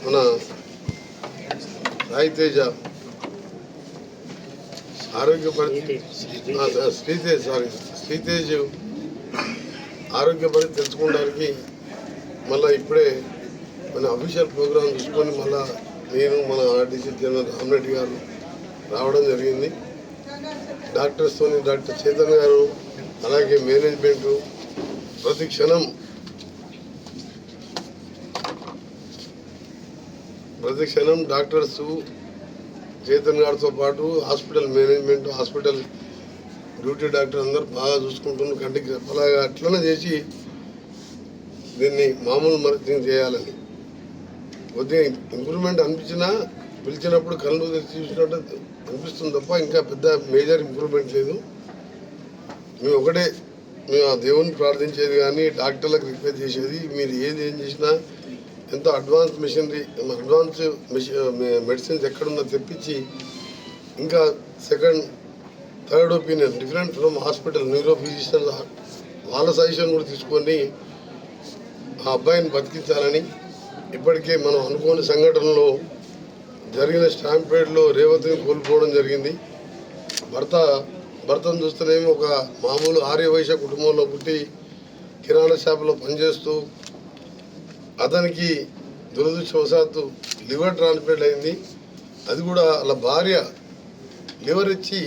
మన సాయి తేజ ఆరోగ్య పరిస్థితి శ్రీతేజ్ ఆరోగ్య పరిస్థితి తెలుసుకోవడానికి మళ్ళీ ఇప్పుడే మన అఫీషియల్ ప్రోగ్రాం చూసుకొని మళ్ళీ నేను మన ఆర్టీసీ జనరల్ రామరెడ్డి గారు రావడం జరిగింది. డాక్టర్స్తో డాక్టర్ చేతన్ గారు అలాగే మేనేజ్మెంటు ప్రతి క్షణం డాక్టర్స్ చేతన్ గారితో పాటు hospital management hospital duty doctor అందరూ బాగా చూసుకుంటున్నారు. కంటికి రెప్పలాగా అట్లనే చేసి దీన్ని మామూలు మరింత చేయాలని కొద్దిగా ఇంప్రూవ్మెంట్ అనిపించినా పిలిచినప్పుడు కళ్ళు చూసినట్టు అనిపిస్తుంది తప్ప ఇంకా పెద్ద మేజర్ ఇంప్రూవ్మెంట్ లేదు. మేము ఆ దేవుని ప్రార్థించేది కానీ డాక్టర్లకు రిక్వెస్ట్ చేసేది మీరు ఏం చేసినా ఎంతో అడ్వాన్స్ మెడిసిన్స్ ఎక్కడున్నా తెప్పించి ఇంకా second third opinion different from hospital neuro physician వాళ్ళ సజెషన్ కూడా తీసుకొని ఆ అబ్బాయిని బతికించాలని ఇప్పటికే మనం అనుకోని సంఘటనలో జరిగిన స్టాంపేడ్లో రేవతిని కోల్పోవడం జరిగింది. భర్తను చూస్తేనేమో ఒక మామూలు ఆర్యవైశ్య కుటుంబంలో పుట్టి కిరాణా షాపులో పనిచేస్తూ అతనికి దురదృష్టవశాత్తు లివర్ ట్రాన్స్ప్లాంట్ అయింది. అది కూడా వాళ్ళ భార్య లివర్ ఇచ్చి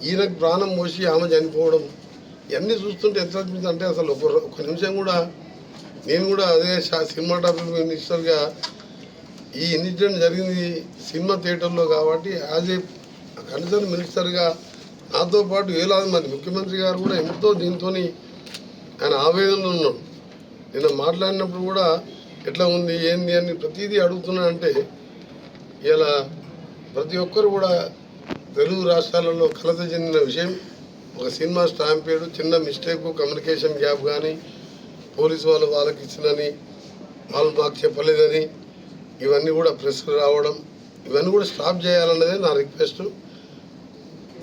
ఈయనకు ప్రాణం పోసి ఆమె చనిపోవడం ఇవన్నీ చూస్తుంటే ఎంత అనిపిస్తుంది అంటే అసలు ఒక నిమిషం కూడా నేను కూడా అదే సినిమాటోగ్రఫీ మినిస్టర్గా ఈ ఇన్సిడెంట్ జరిగింది సినిమా థియేటర్లో కాబట్టి యాజ్ ఏ కన్సర్న్ మినిస్టర్గా నాతో పాటు వేలాది మంది ముఖ్యమంత్రి గారు కూడా ఎంతో దీంతో ఆయన ఆవేదనలో ఉన్నాడు. నిన్న మాట్లాడినప్పుడు కూడా ఎట్లా ఉంది ఏంది అని ప్రతిదీ అడుగుతున్నా అంటే ఇలా ప్రతి ఒక్కరు కూడా తెలుగు రాష్ట్రాలలో కలత చెందిన విషయం. ఒక సినిమా స్టాంపేడు చిన్న మిస్టేక్ కమ్యూనికేషన్ గ్యాప్ కానీ పోలీసు వాళ్ళకి ఇచ్చినని వాళ్ళు మాకు చెప్పలేదని ఇవన్నీ కూడా ప్రెస్కు రావడం ఇవన్నీ కూడా స్టాప్ చేయాలన్నదే నా రిక్వెస్ట్.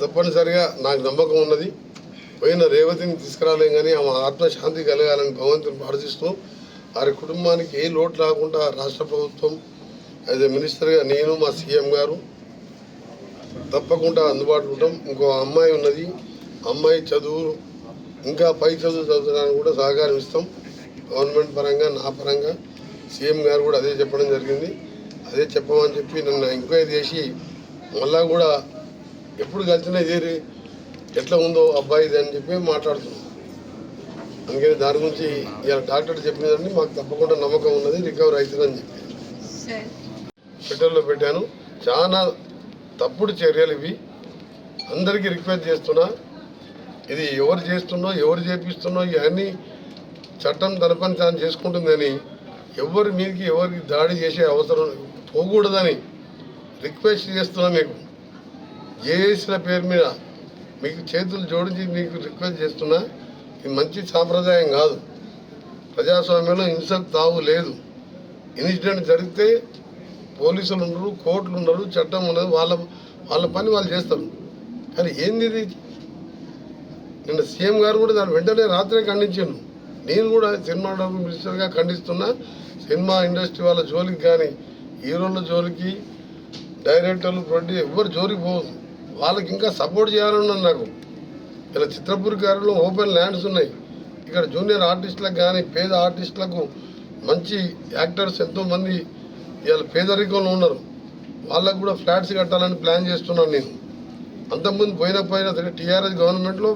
తప్పనిసరిగా నాకు నమ్మకం ఉన్నది. పోయిన రేవతిని తీసుకురాలేం కానీ ఆమె ఆత్మశాంతి కలగాలని భగవంతుని ప్రార్థిస్తూ వారి కుటుంబానికి ఏ లోటు రాకుండా రాష్ట్ర ప్రభుత్వం యాజ్ ఏ మినిస్టర్గా నేను మా సీఎం గారు తప్పకుండా అందుబాటులో ఉంటాం. ఇంకో అమ్మాయి ఉన్నది, అమ్మాయి చదువు ఇంకా పై చదువు చదువుతానికి కూడా సహకారం ఇస్తాం. గవర్నమెంట్ పరంగా నా పరంగా సీఎం గారు కూడా అదే చెప్పడం జరిగింది. అదే చెప్పమని చెప్పి నన్ను ఎంక్వైరీ చేసి మళ్ళా కూడా ఎప్పుడు కలిసినా ఇదే ఎట్లా ఉందో అబ్బాయిది అని చెప్పి మాట్లాడుతున్నాం. అందుకని దాని గురించి ఇలా డాక్టర్ చెప్పినదండి మాకు తప్పకుండా నమ్మకం ఉన్నది, రికవర్ అవుతుందని చెప్పి ట్విట్టర్లో పెట్టాను. చాలా తప్పుడు చర్యలు ఇవి. అందరికీ రిక్వెస్ట్ చేస్తున్నా, ఇది ఎవరు చేస్తున్నో ఎవరు చేపిస్తున్నో ఇవన్నీ చట్టం తన పని తాను చేసుకుంటుందని ఎవరి మీదకి ఎవరికి దాడి చేసే అవసరం పోకూడదని రిక్వెస్ట్ చేస్తున్నా. మీకు జేఏసీల పేరు మీద మీకు చేతులు జోడించి మీకు రిక్వెస్ట్ చేస్తున్నా. ఇది మంచి సాంప్రదాయం కాదు. ప్రజాస్వామ్యంలో హింసకు తావు లేదు. ఇన్సిడెంట్ జరిగితే పోలీసులు ఉండరు, కోర్టులు ఉండరు, చట్టం ఉండదు. వాళ్ళ పని వాళ్ళు చేస్తారు. కానీ ఏంది ఇది? నిన్న సీఎం గారు కూడా దాని వెంటనే రాత్రే ఖండించాను. నేను కూడా సినిమాటోగ్రఫీ మినిస్టర్గా ఖండిస్తున్నా. సినిమా ఇండస్ట్రీ వాళ్ళ జోలికి కానీ హీరోల జోలికి డైరెక్టర్లు ప్రొడ్యూసర్ ఎవరు జోలికి పోదు. వాళ్ళకి ఇంకా సపోర్ట్ చేయాలన్నది నాకు. ఇలా చిత్రపూర్ గారిలో ఓపెన్ ల్యాండ్స్ ఉన్నాయి. ఇక్కడ జూనియర్ ఆర్టిస్టులకు కానీ పేద ఆర్టిస్టులకు మంచి యాక్టర్స్ ఎంతోమంది ఇవాళ పేదరికంలో ఉన్నారు. వాళ్ళకు కూడా ఫ్లాట్స్ కట్టాలని ప్లాన్ చేస్తున్నాను నేను. అంతకుముందు పోయిన టీఆర్ఎస్ గవర్నమెంట్లో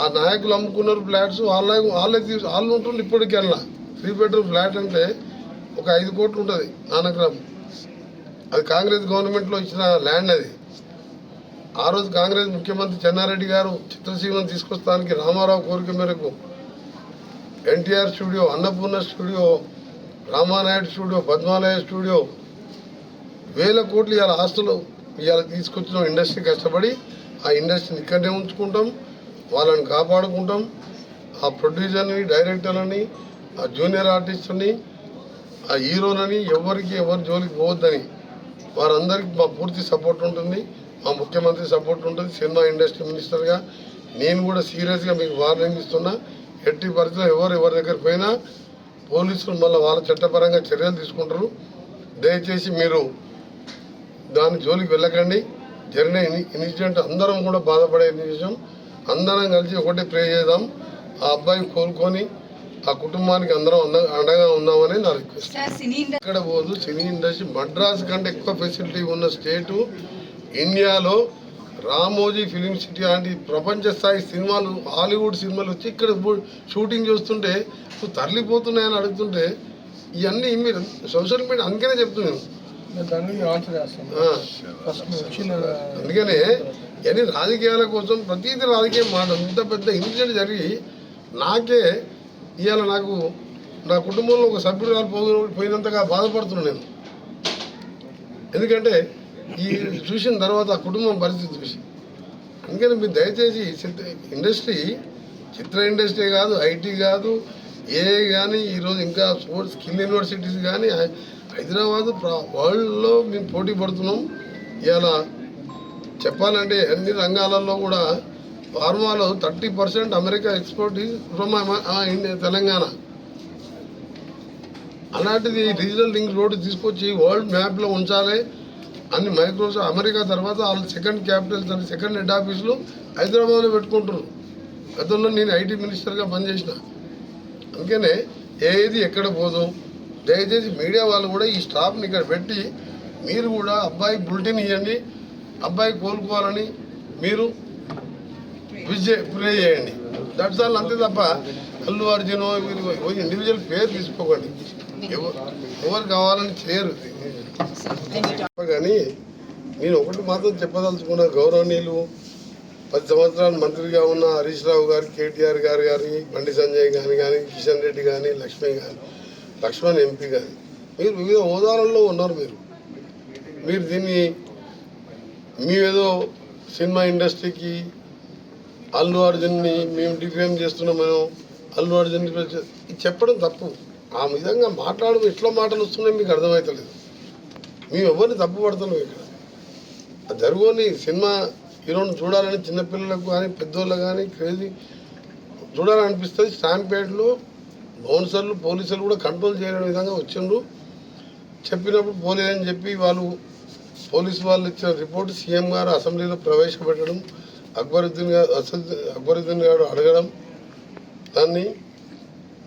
ఆ నాయకులు అమ్ముకున్నారు ఫ్లాట్స్. వాళ్ళు ఉంటుంది ఇప్పటికల్లా. 3 బెడ్రూమ్ ఫ్లాట్ అంటే ఒక 5 కోట్లు ఉంటుంది నానగ్రామ్. అది కాంగ్రెస్ గవర్నమెంట్లో ఇచ్చిన ల్యాండ్. అది ఆ రోజు కాంగ్రెస్ ముఖ్యమంత్రి చెన్నారెడ్డి గారు చిత్రసీమను తీసుకొస్తానికి రామారావు కోరిక మేరకు NTR studio, Annapurna studio, Ramanaidu studio, Padmalaya studio, వేల కోట్లు ఇవాళ ఆస్తులు ఇవాళ తీసుకొచ్చిన ఇండస్ట్రీ కష్టపడి ఆ ఇండస్ట్రీని ఇక్కడనే ఉంచుకుంటాం, వాళ్ళని కాపాడుకుంటాం. ఆ ప్రొడ్యూసర్ని, డైరెక్టర్లని, ఆ జూనియర్ ఆర్టిస్టుని, ఆ హీరోలని ఎవరు జోలికి పోవద్దని వారందరికీ మా పూర్తి సపోర్ట్ ఉంటుంది. మా ముఖ్యమంత్రి సపోర్ట్ ఉంటుంది. సినిమా ఇండస్ట్రీ మినిస్టర్గా నేను కూడా సీరియస్గా మీకు వార్నింగ్ ఇస్తున్నా. ఎట్టి పరిస్థితుల్లో ఎవరి దగ్గర పోయినా పోలీసులు మళ్ళీ వాళ్ళ చట్టపరంగా చర్యలు తీసుకుంటారు. దయచేసి మీరు దాని జోలికి వెళ్ళకండి. జరిగిన ఇన్సిడెంట్ అందరం కూడా బాధపడే విషయం. అందరం కలిసి ఒకటే ప్రే చేద్దాం. ఆ అబ్బాయి కోలుకొని ఆ కుటుంబానికి అందరం అండగా ఉన్నామని నా రిక్వెస్ట్. ఇక్కడ పోదు సినీ ఇండస్ట్రీ మద్రాస్ కంటే ఎక్కువ ఫెసిలిటీ ఉన్న స్టేటు ఇండియాలో. రామోజీ ఫిలిం సిటీ లాంటి ప్రపంచ స్థాయి సినిమాలు, హాలీవుడ్ సినిమాలు వచ్చి ఇక్కడ షూటింగ్ చేస్తుంటే నువ్వు తరలిపోతున్నాయని అడుగుతుంటే ఇవన్నీ మీరు సోషల్ మీడియా అందుకనే చెప్తున్నాను. అందుకనే ఇవన్నీ రాజకీయాల కోసం ప్రతిదీ రాజకీయం మాట. ఇంత పెద్ద ఇన్సిడెంట్ జరిగి నాకే ఇవాళ నాకు నా కుటుంబంలో ఒక సభ్యురాలు పోయినంతగా బాధపడుతున్నాను నేను. ఎందుకంటే ఈ చూసిన తర్వాత ఆ కుటుంబం పరిస్థితి చూసి. అందుకని మీరు దయచేసి ఇండస్ట్రీ, చిత్ర ఇండస్ట్రీ కాదు, ఐటీ కాదు, ఏ కానీ ఈరోజు ఇంకా స్పోర్ట్స్ స్కిల్ యూనివర్సిటీస్ కానీ హైదరాబాదు వరల్డ్లో మేము పోటీ పడుతున్నాం. ఇవాళ చెప్పాలంటే అన్ని రంగాలలో కూడా ఫార్మాలో 30% అమెరికా ఎక్స్పోర్ట్ ఫ్రమ్ తెలంగాణ. అలాంటిది డిజిటల్ లింక్ రోడ్డు తీసుకొచ్చి వరల్డ్ మ్యాప్లో ఉంచాలి అని మైక్రోసాఫ్ట్ అమెరికా తర్వాత వాళ్ళ సెకండ్ క్యాపిటల్స్ అని సెకండ్ హెడ్ ఆఫీసులు హైదరాబాద్లో పెట్టుకుంటున్నారు. గతంలో నేను ఐటీ మినిస్టర్గా పనిచేసిన. అందుకనే ఏది ఎక్కడ పోదు. దయచేసి మీడియా వాళ్ళు కూడా ఈ స్టాఫ్ని ఇక్కడ పెట్టి మీరు కూడా అబ్బాయి బులెటిన్ ఇవ్వండి, అబ్బాయి కోలుకోవాలని మీరు ప్రే చేయండి. That's all. అంతే తప్ప అల్లు అర్జున్ ఇండివిజువల్ పేరు తీసుకోకండి. ఎవరు కావాలని చేయరు. కానీ నేను ఒకటి మాత్రం చెప్పదలుచుకున్న, గౌరవనీయులు 10 సంవత్సరాలు మంత్రిగా ఉన్న హరీష్ రావు గారు, కేటీఆర్ గారు కానీ, బండి సంజయ్ కానీ, కిషన్ రెడ్డి కానీ, లక్ష్మణ్ ఎంపీ కానీ, మీరు వివిధ హోదాలలో ఉన్నారు. మీరు దీన్ని మేమేదో సినిమా ఇండస్ట్రీకి అల్లు అర్జున్ని మేము డిఫేమ్ చేస్తున్నాం, మనం అల్లు అర్జున్ చెప్పడం తప్పు. ఆ విధంగా మాట్లాడడం ఎట్లా మాటలు వస్తున్నాయి మీకు అర్థమవుతలేదు. మేము ఎవరిని తప్పు పడుతున్నాం. ఇక్కడ జరుగుని సినిమా హీరోని చూడాలని చిన్నపిల్లలకు కానీ పెద్దోళ్ళకు కానీ క్రేజీ చూడాలనిపిస్తుంది. స్టాంపేడ్లో బౌన్సర్లు పోలీసులు కూడా కంట్రోల్ చేయలేని విధంగా వచ్చిండ్రు. చెప్పినప్పుడు పోలేదని చెప్పి పోలీసు వాళ్ళు ఇచ్చిన రిపోర్ట్ సీఎం గారు అసెంబ్లీలో ప్రవేశపెట్టడం, అక్బరుద్దీన్ గారు అడగడం,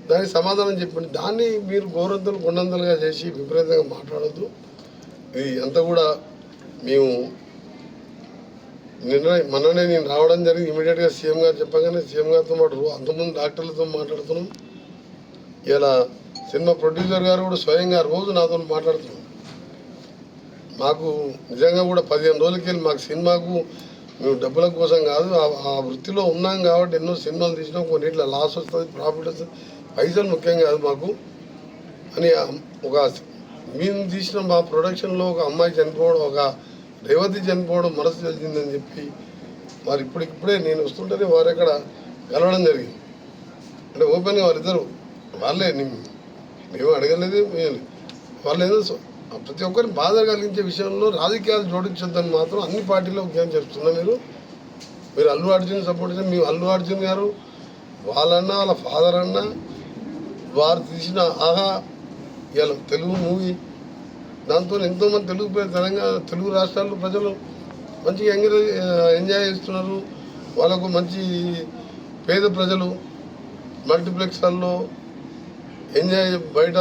దానికి సమాధానం చెప్పండి. దాన్ని మీరు గోరంతలు కొండంతలుగా చేసి విపరీతంగా మాట్లాడద్దు. ఇది అంతా కూడా మేము మొన్ననే నేను రావడం జరిగింది. ఇమీడియట్గా సీఎం గారు చెప్పగానే సీఎం గారితో అంతమంది డాక్టర్లతో మాట్లాడుతున్నాం. ఇలా సినిమా ప్రొడ్యూసర్ గారు కూడా స్వయంగా రోజు నాతో మాట్లాడుతున్నాం. మాకు నిజంగా కూడా 15 రోజులకి వెళ్ళి మాకు సినిమాకు మేము డబ్బుల కోసం కాదు, ఆ వృత్తిలో ఉన్నాం కాబట్టి ఎన్నో సినిమాలు తీసినాం. కొన్నిట్లో లాస్ వస్తుంది, ప్రాఫిట్ వస్తుంది, పైసలు ముఖ్యం కాదు మాకు అని. ఒక మేము తీసిన మా ప్రొడక్షన్లో ఒక అమ్మాయి చనిపోవడం, ఒక రేవతి చనిపోవడం మనసు తెలిసిందని చెప్పి వారు ఇప్పుడే నేను వస్తుంటేనే వారు ఎక్కడ కలవడం జరిగింది. అంటే ఓపెన్గా వాళ్ళే మేము అడగలేదు. వాళ్ళు ఏదో ప్రతి ఒక్కరిని బాధ కలిగించే విషయంలో రాజకీయాలు జోడించొద్దని మాత్రం అన్ని పార్టీలో ఉద్యమం చేస్తున్నారు. మీరు అల్లు అర్జున్ సపోర్ట్ చేసిన మీ అల్లు అర్జున్ గారు వాళ్ళన్నా వాళ్ళ ఫాదర్ అన్నా వారు తీసిన ఆహా ఇవాళ తెలుగు మూవీ, దాంతో ఎంతోమంది తెలుగు రాష్ట్రాల్లో ప్రజలు మంచిగా ఎంజాయ్ చేస్తున్నారు. వాళ్ళకు మంచి పేద ప్రజలు మల్టీప్లెక్స్లలో ఎంజాయ్, బయట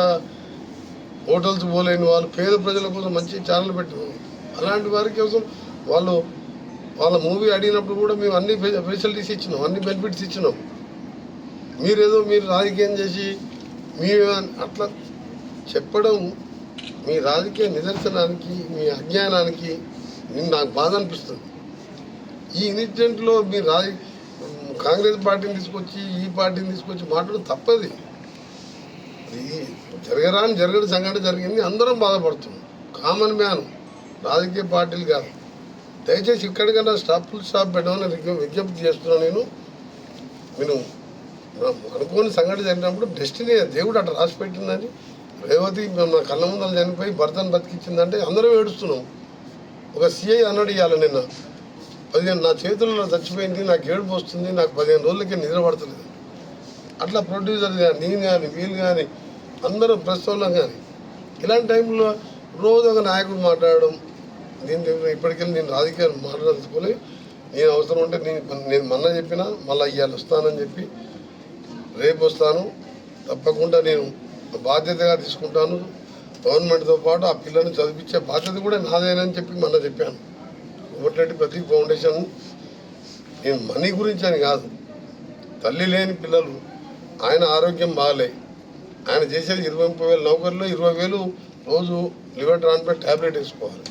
హోటల్స్ పోలేని వాళ్ళు పేద ప్రజల కోసం మంచి ఛానల్ పెట్టారు. అలాంటి వారి కోసం వాళ్ళ మూవీ అడిగినప్పుడు కూడా మేము అన్ని ఫెసిలిటీస్ ఇచ్చినాం, అన్ని బెనిఫిట్స్ ఇచ్చినాం. మీరు రాజకీయం చేసి అట్లా చెప్పడం మీ రాజకీయ నిదర్శనానికి, మీ అజ్ఞానానికి నాకు బాధ అనిపిస్తుంది. ఈ ఇన్సిడెంట్లో మీరు కాంగ్రెస్ పార్టీని తీసుకొచ్చి ఈ పార్టీని తీసుకొచ్చి మాట్లాడడం తప్పది. జరగని సంఘటన జరిగింది, అందరం బాధపడుతున్నాం. కామన్ మ్యాన్, రాజకీయ పార్టీలు కాదు. దయచేసి ఇక్కడికన్నా ఫుల్ స్టాప్ పెట్టమని విజ్ఞప్తి చేస్తున్నాను. నేను అనుకోని సంఘటన జరిగినప్పుడు డెస్టినీ దేవుడు అట్లా రాసి పెట్టిందని. రేవతి నా కళ్ళ ముందర చనిపోయి భర్తను బతికించిందంటే అందరం ఏడుస్తున్నాం. ఒక సిఐ అన్నాడు ఇవ్వాలి నిన్న 15 నా చేతుల్లో చచ్చిపోయింది, నాకు ఏడుపు వస్తుంది, నాకు 15 రోజులకే నిద్ర పడతలేదు. అట్లా ప్రొడ్యూసర్ కానీ, నేను కానీ, వీళ్ళు కానీ, అందరూ ప్రెస్ వాళ్ళం కానీ ఇలాంటి టైంలో రోజు ఒక నాయకుడు మాట్లాడడం దీని ఇప్పటికెళ్ళి నేను రాజకీయాలు మాట్లాడుకోలే. నేను అవసరం ఉంటే నేను మొన్న చెప్పినా మళ్ళీ ఇవాళ వస్తానని చెప్పి రేపు వస్తాను. తప్పకుండా నేను బాధ్యతగా తీసుకుంటాను. గవర్నమెంట్తో పాటు ఆ పిల్లల్ని చదివించే బాధ్యత కూడా నాదేనని చెప్పి మొన్న చెప్పాను. కోమటిరెడ్డి ప్రతీక్ ఫౌండేషన్ నేను మనీ గురించి అని కాదు, తల్లి లేని పిల్లలు, ఆయన ఆరోగ్యం బాగాలే, ఆయన చేసేది 20-30 వేలు నౌకర్లో 20,000 రోజు లివర్ ట్రాన్స్ప్లాంట్ ట్యాబ్లెట్ వేసుకోవాలి.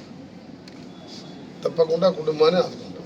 తప్పకుండా కుటుంబాన్ని ఆదుకుంటాం.